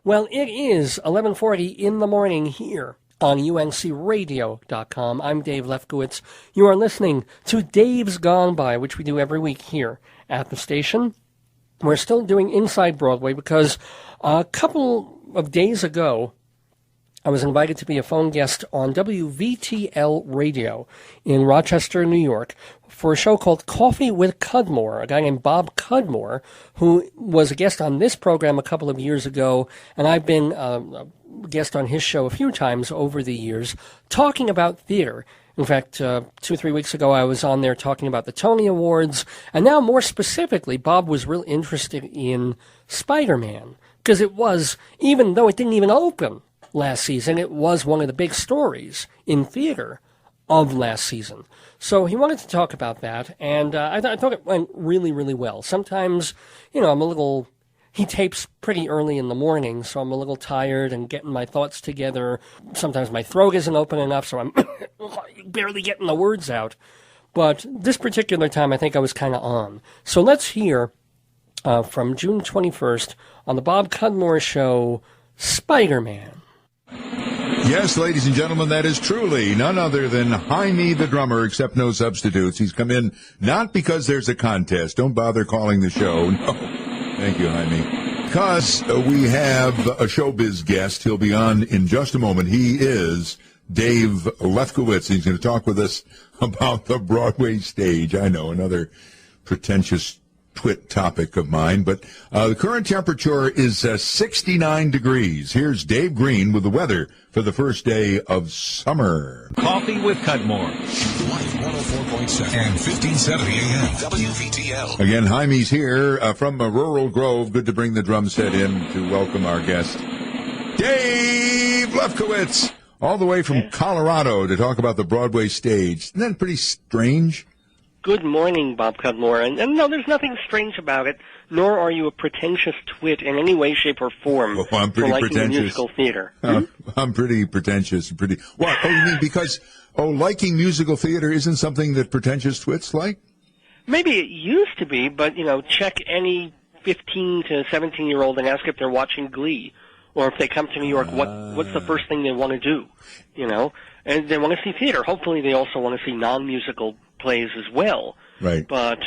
Well, it is 11:40 in the morning here on uncradio.com. I'm Dave Lefkowitz. You are listening to Dave's Gone By, which we do every week here at the station. We're still doing Inside Broadway because a couple of days ago, I was invited to be a phone guest on WVTL Radio in Rochester, New York, for a show called Coffee with Cudmore, a guy named Bob Cudmore, who was a guest on this program a couple of years ago, and I've been a guest on his show a few times over the years, talking about theater. In fact, 2 or 3 weeks ago, I was on there talking about the Tony Awards, and now more specifically, Bob was real interested in Spider-Man, because it was, even though it didn't even open last season, it was one of the big stories in theater of last season. So he wanted to talk about that, and I thought it went really, really well. Sometimes, he tapes pretty early in the morning, so I'm a little tired and getting my thoughts together. Sometimes my throat isn't open enough, so I'm barely getting the words out. But this particular time, I think I was kind of on. So let's hear from June 21st on the Bob Cudmore Show, Spider-Man. Yes, ladies and gentlemen, that is truly none other than Jaime the drummer, except no substitutes. He's come in not because there's a contest. Don't bother calling the show. No. Thank you, Jaime. Because we have a showbiz guest. He'll be on in just a moment. He is Dave Lefkowitz. He's going to talk with us about the Broadway stage. I know, another pretentious twit topic of mine, but the current temperature is 69 degrees. Here's Dave Green with the weather for the first day of summer. Coffee with Cudmore. Life 104.7 and 1570 AM. WVTL. Again, Jaime's here from Rural Grove. Good to bring the drum set in to welcome our guest, Dave Lefkowitz, all the way from Colorado to talk about the Broadway stage. Isn't that pretty strange? Good morning, Bob Cudmore. And no, there's nothing strange about it, nor are you a pretentious twit in any way, shape, or form. Oh, I'm pretty for liking pretentious. Musical theater. I'm pretty pretentious. What? Oh, you mean because liking musical theater isn't something that pretentious twits like? Maybe it used to be, but, check any 15 to 17-year-old and ask if they're watching Glee. Or if they come to New York, what's the first thing they want to do? And they want to see theater. Hopefully they also want to see non-musical plays as well. Right. But,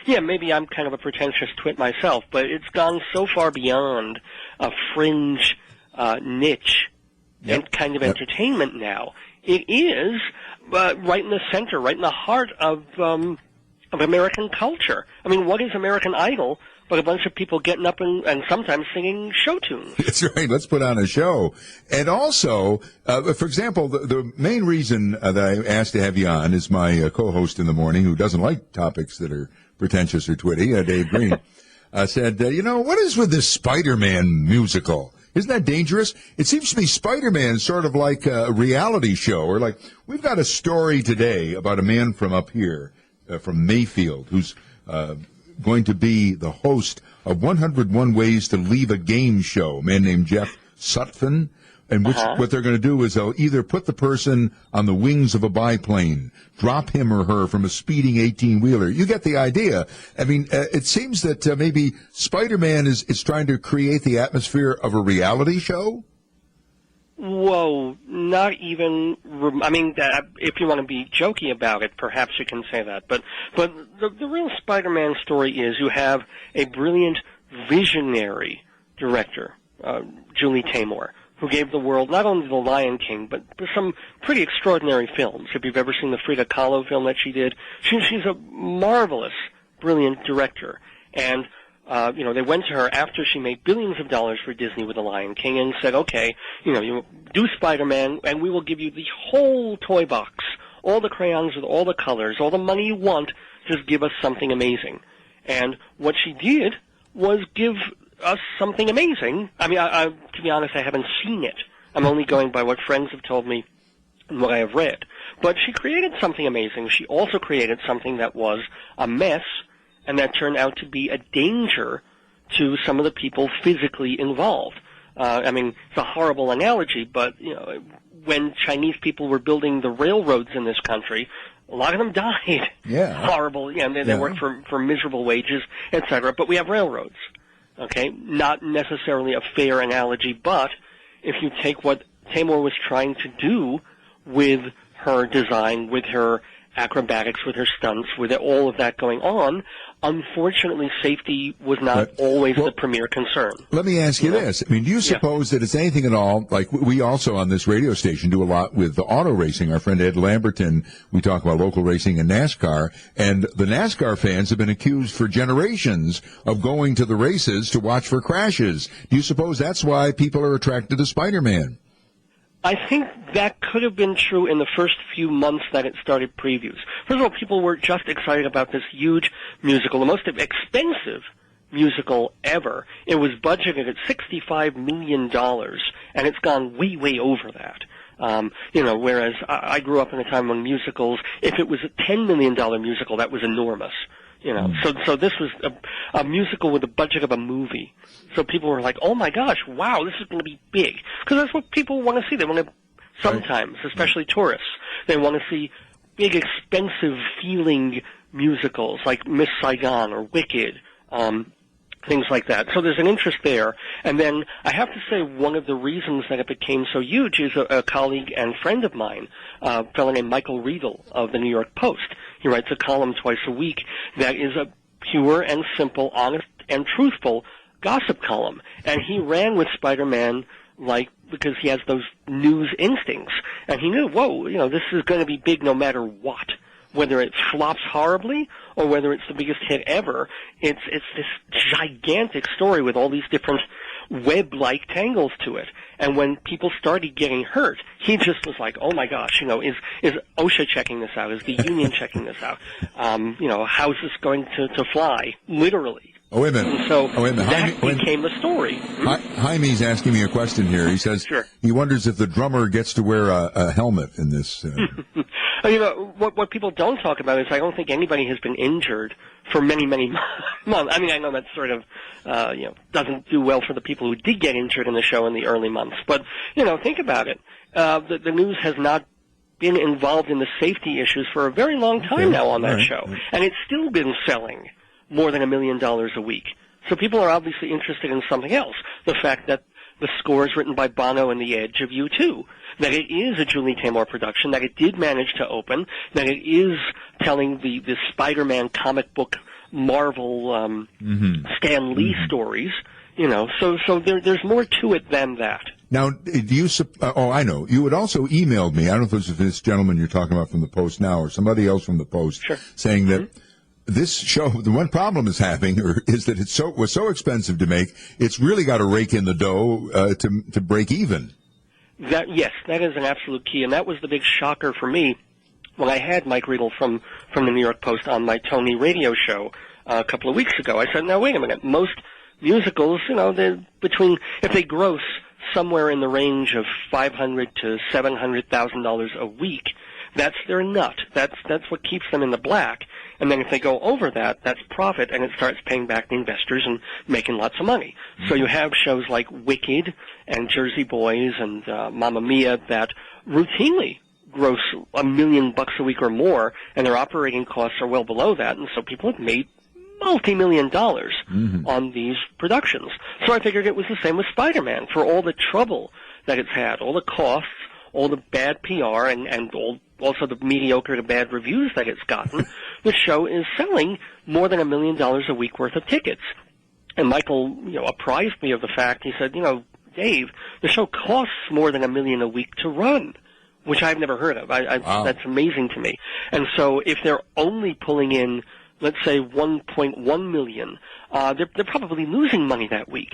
maybe I'm kind of a pretentious twit myself, but it's gone so far beyond a fringe niche and kind of entertainment now. It is right in the center, right in the heart of American culture. I mean, what is American Idol but a bunch of people getting up and sometimes singing show tunes? That's right. Let's put on a show. And also, for example, the main reason that I asked to have you on is my co-host in the morning, who doesn't like topics that are pretentious or twitty, Dave Green, said, what is with this Spider-Man musical? Isn't that dangerous? It seems to me Spider-Man is sort of like a reality show, or like, we've got a story today about a man from up here, from Mayfield, who's going to be the host of 101 Ways to Leave a Game show, a man named Jeff Sutphin. And what they're going to do is they'll either put the person on the wings of a biplane, drop him or her from a speeding 18-wheeler. You get the idea. I mean, it seems that maybe Spider-Man is trying to create the atmosphere of a reality show. Whoa, not even, if you want to be jokey about it, perhaps you can say that. But the real Spider-Man story is you have a brilliant visionary director, Julie Taymor, who gave the world not only The Lion King, but some pretty extraordinary films. If you've ever seen the Frida Kahlo film that she did, she's a marvelous, brilliant director. And they went to her after she made billions of dollars for Disney with The Lion King and said, okay, you do Spider-Man and we will give you the whole toy box, all the crayons with all the colors, all the money you want, just give us something amazing. And what she did was give us something amazing. I mean, to be honest, I haven't seen it. I'm only going by what friends have told me and what I have read. But she created something amazing. She also created something that was a mess, and that turned out to be a danger to some of the people physically involved. It's a horrible analogy, but, when Chinese people were building the railroads in this country, a lot of them died. Yeah. Horrible. They worked for miserable wages, etc. But we have railroads. Okay, not necessarily a fair analogy, but if you take what Tamor was trying to do with her design, with her acrobatics, with her stunts, with all of that going on, unfortunately, safety was not always the premier concern. Let me ask you this. I mean, do you suppose that it's anything at all, like we also on this radio station do a lot with the auto racing. Our friend Ed Lamberton, we talk about local racing and NASCAR, and the NASCAR fans have been accused for generations of going to the races to watch for crashes. Do you suppose that's why people are attracted to Spider-Man? I think that could have been true in the first few months that it started previews. First of all, people were just excited about this huge musical, the most expensive musical ever. It was budgeted at $65 million, and it's gone way, way over that. Whereas I grew up in a time when musicals, if it was a $10 million musical, that was enormous. So this was a musical with the budget of a movie. So people were like, oh my gosh, wow, this is going to be big. Because that's what people want to see. They want to, sometimes, especially tourists, they want to see big, expensive feeling musicals like Miss Saigon or Wicked, things like that. So there's an interest there. And then I have to say one of the reasons that it became so huge is a colleague and friend of mine, a fellow named Michael Riedel of the New York Post. He writes a column twice a week that is a pure and simple, honest and truthful gossip column. And he ran with Spider-Man because he has those news instincts. And he knew, this is going to be big no matter what. Whether it flops horribly or whether it's the biggest hit ever, it's this gigantic story with all these different web-like tangles to it. And when people started getting hurt, he just was like, oh my gosh, is OSHA checking this out? Is the union checking this out? How's this going to fly? Literally. Oh, wait a minute. And so that became the story. Jaime's asking me a question here. He says he wonders if the drummer gets to wear a helmet in this. What people don't talk about is I don't think anybody has been injured for many, many months. I mean, I know that sort of, doesn't do well for the people who did get injured in the show in the early months. But, think about it. The news has not been involved in the safety issues for a very long time now on that show. And it's still been selling more than $1 million a week. So people are obviously interested in something else. The fact that the score is written by Bono and The Edge of U2, that it is a Julie Taymor production, that it did manage to open, that it is telling the Spider-Man comic book Marvel Stan Lee stories, so there's more to it than that. Now, I know. You had also emailed me, I don't know if it was this gentleman you're talking about from the Post now or somebody else from the Post, saying that this show, the one problem is having is that it was so expensive to make, it's really got to rake in the dough to break even. That is an absolute key, and that was the big shocker for me when I had Mike Riedel from the New York Post on my Tony radio show a couple of weeks ago. I said, now wait a minute, most musicals, they're if they gross somewhere in the range of $500,000 to $700,000 a week, that's their nut. That's what keeps them in the black. And then if they go over that, that's profit, and it starts paying back the investors and making lots of money. So you have shows like Wicked and Jersey Boys and Mamma Mia that routinely gross $1 million a week or more, and their operating costs are well below that, and so people have made multi-million dollars on these productions. So I figured it was the same with Spider-Man. For all the trouble that it's had, all the costs, all the bad PR, and also the mediocre to bad reviews that it's gotten, the show is selling more than $1 million a week worth of tickets. And Michael, apprised me of the fact. He said, Dave, the show costs more than $1 million a week to run, which I've never heard of. Wow. That's amazing to me. And so if they're only pulling in, let's say, $1.1 million, they're probably losing money that week.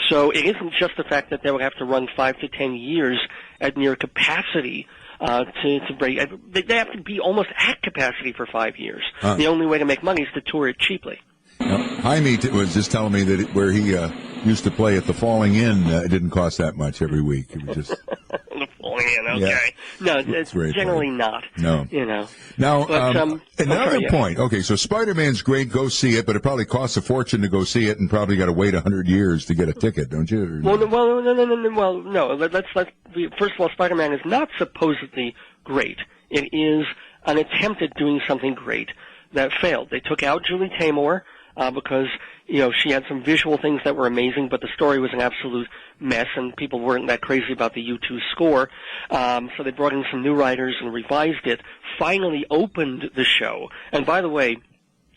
So it isn't just the fact that they would have to run 5 to 10 years at near capacity to break. They have to be almost at capacity for 5 years. The only way to make money is to tour it cheaply. Jaime was just telling me that where he used to play at the Falling Inn, it didn't cost that much every week. It was just the Falling Inn, okay. Yeah. No, it's generally not. No. Now, but, another point. Okay, so Spider-Man's great. Go see it, but it probably costs a fortune to go see it, and probably got to wait 100 years to get a ticket, don't you? No. Let's first of all, Spider-Man is not supposedly great. It is an attempt at doing something great that failed. They took out Julie Taymor. because, she had some visual things that were amazing, but the story was an absolute mess, and people weren't that crazy about the U2 score. So they brought in some new writers and revised it, finally opened the show. And by the way,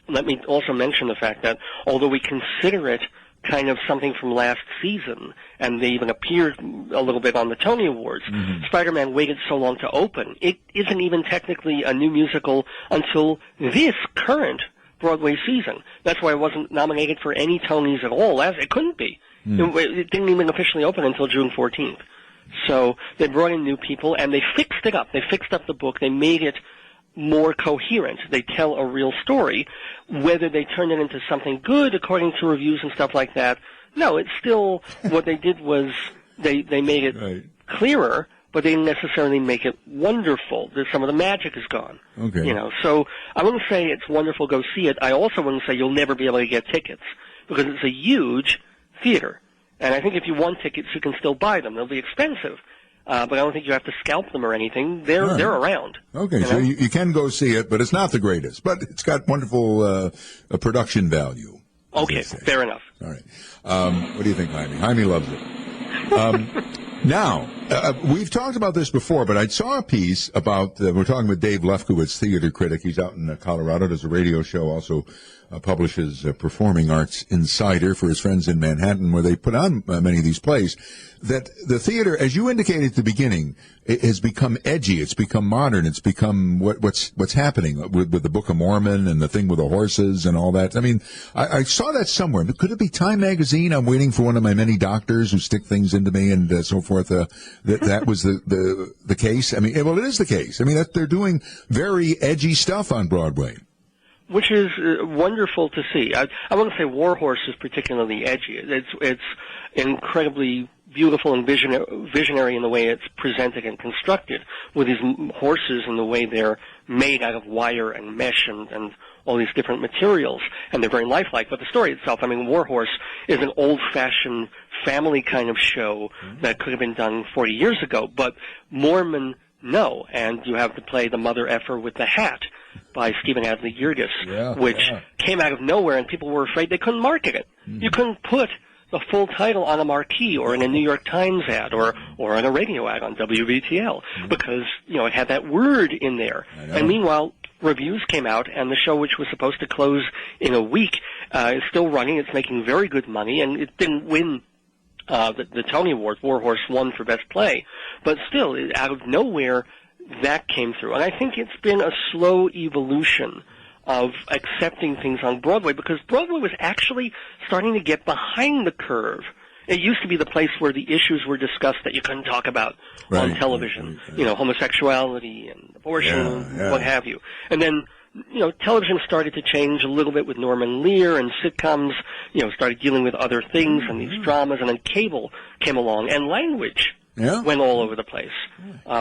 let me also mention the fact that although we consider it kind of something from last season, and they even appeared a little bit on the Tony Awards, Spider-Man waited so long to open. It isn't even technically a new musical until this current Broadway season. That's why it wasn't nominated for any Tonys at all, as it couldn't be. It didn't even officially open until June 14th. So they brought in new people, and they fixed it up. They fixed up the book. They made it more coherent. They tell a real story. Whether they turned it into something good according to reviews and stuff like that, no, it's still, what they did was they made it clearer, but they didn't necessarily make it wonderful. Some of the magic is gone. Okay. So I wouldn't say it's wonderful, go see it. I also wouldn't say you'll never be able to get tickets, because it's a huge theater. And I think if you want tickets, you can still buy them. They'll be expensive. But I don't think you have to scalp them or anything. They're around. Okay, so you can go see it, but it's not the greatest. But it's got wonderful production value. Okay, fair enough. All right. What do you think, Jaime? Jaime loves it. Now, we've talked about this before, but I saw a piece about, we're talking with Dave Lefkowitz, theater critic. He's out in Colorado, does a radio show, also publishes Performing Arts Insider for his friends in Manhattan, where they put on many of these plays. That the theater, as you indicated at the beginning, it has become edgy. It's become modern. It's become what's happening with the Book of Mormon and the thing with the horses and all that. I mean, I saw that somewhere. Could it be Time Magazine? I'm waiting for one of my many doctors who stick things into me and so forth. That was the case. I mean, well, it is the case. I mean, they're doing very edgy stuff on Broadway, which is wonderful to see. I wouldn't say War Horse is particularly edgy. It's incredibly beautiful and visionary in the way it's presented and constructed, with these horses and the way they're made out of wire and mesh and all these different materials, and they're very lifelike. But the story itself, I mean, War Horse is an old-fashioned family kind of show that could have been done 40 years ago, but Mormon, no, and you have to play the mother effer with the hat by Stephen Adly Girgis, which came out of nowhere, and people were afraid they couldn't market it. You couldn't put the full title on a marquee or in a New York Times ad or on a radio ad on WVTL because, it had that word in there. And meanwhile, reviews came out, and the show, which was supposed to close in a week, is still running. It's making very good money, and it didn't win the Tony Awards. War Horse won for Best Play. But still, out of nowhere, that came through. And I think it's been a slow evolution of accepting things on Broadway, because Broadway was actually starting to get behind the curve. It used to be the place where the issues were discussed that you couldn't talk about on television, homosexuality and abortion, what have you. And then, television started to change a little bit with Norman Lear, and sitcoms, started dealing with other things and these dramas, and then cable came along, and language went all over the place,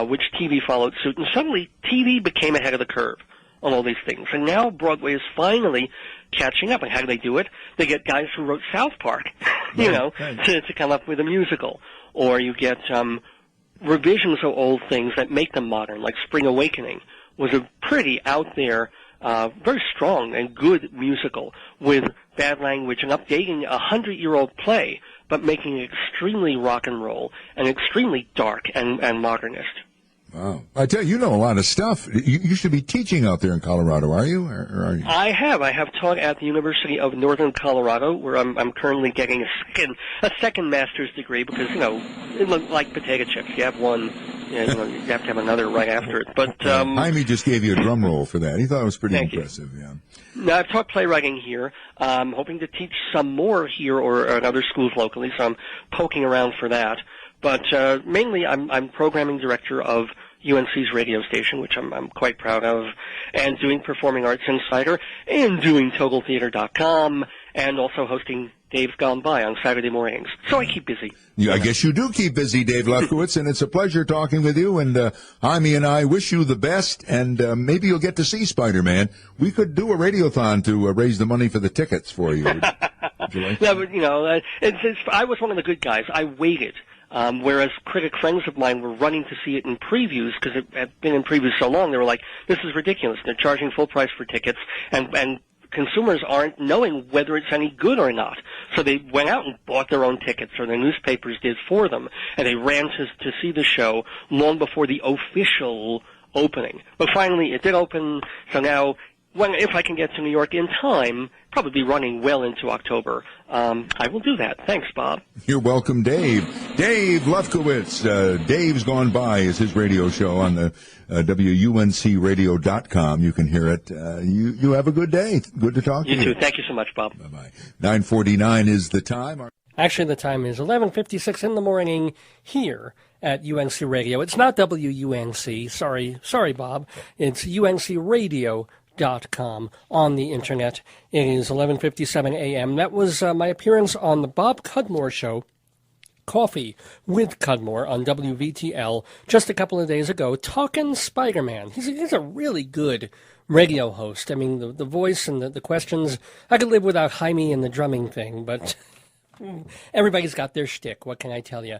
which TV followed suit, and suddenly TV became ahead of the curve on all these things. And now Broadway is finally catching up. And how do they do it? They get guys who wrote South Park, to come up with a musical. Or you get revisions of old things that make them modern, like Spring Awakening was a pretty out there, very strong and good musical with bad language and updating a 100-year-old play, but making it extremely rock and roll and extremely dark and modernist. Wow. I tell you, you know a lot of stuff. You should be teaching out there in Colorado, are you? Or are you? I have taught at the University of Northern Colorado, where I'm currently getting a second master's degree, because, it looks like potato chips. You have one, you have to have another right after it. But Jaime just gave you a drum roll for that. He thought it was pretty impressive. Yeah. Now, I've taught playwriting here. I'm hoping to teach some more here or at other schools locally, so I'm poking around for that. But mainly, I'm programming director of UNC's radio station, which I'm quite proud of, and doing Performing Arts Insider, and doing TotalTheater.com, and also hosting Dave's Gone By on Saturday mornings. So I keep busy. Yeah, I guess you do keep busy, Dave Lefkowitz, and it's a pleasure talking with you. And Jaime and I wish you the best, and maybe you'll get to see Spider-Man. We could do a radiothon to raise the money for the tickets for you. Would you like no, but, I was one of the good guys. I waited. Whereas critic friends of mine were running to see it in previews because it had been in previews so long, they were like, this is ridiculous. They're charging full price for tickets, and consumers aren't knowing whether it's any good or not. So they went out and bought their own tickets, or the newspapers did for them, and they ran to see the show long before the official opening. But finally, it did open, so now, if I can get to New York in time, probably be running well into October, I will do that. Thanks, Bob. You're welcome, Dave. Dave Lefkowitz. Dave's Gone By is his radio show on the WUNCradio.com. You can hear it. You have a good day. Good to talk to you. You too. Thank you so much, Bob. Bye-bye. 9:49 is the time. Actually, the time is 11:56 in the morning here at UNC Radio. It's not WUNC. Sorry, Bob. It's UNCradio.com on the internet. It is 11:57 a.m. That was my appearance on the Bob Cudmore Show, Coffee with Cudmore, on WVTL just a couple of days ago, talking Spider-Man. He's a really good radio host. I mean, the voice and the questions, I could live without Jaime and the drumming thing, but everybody's got their shtick. What can I tell you?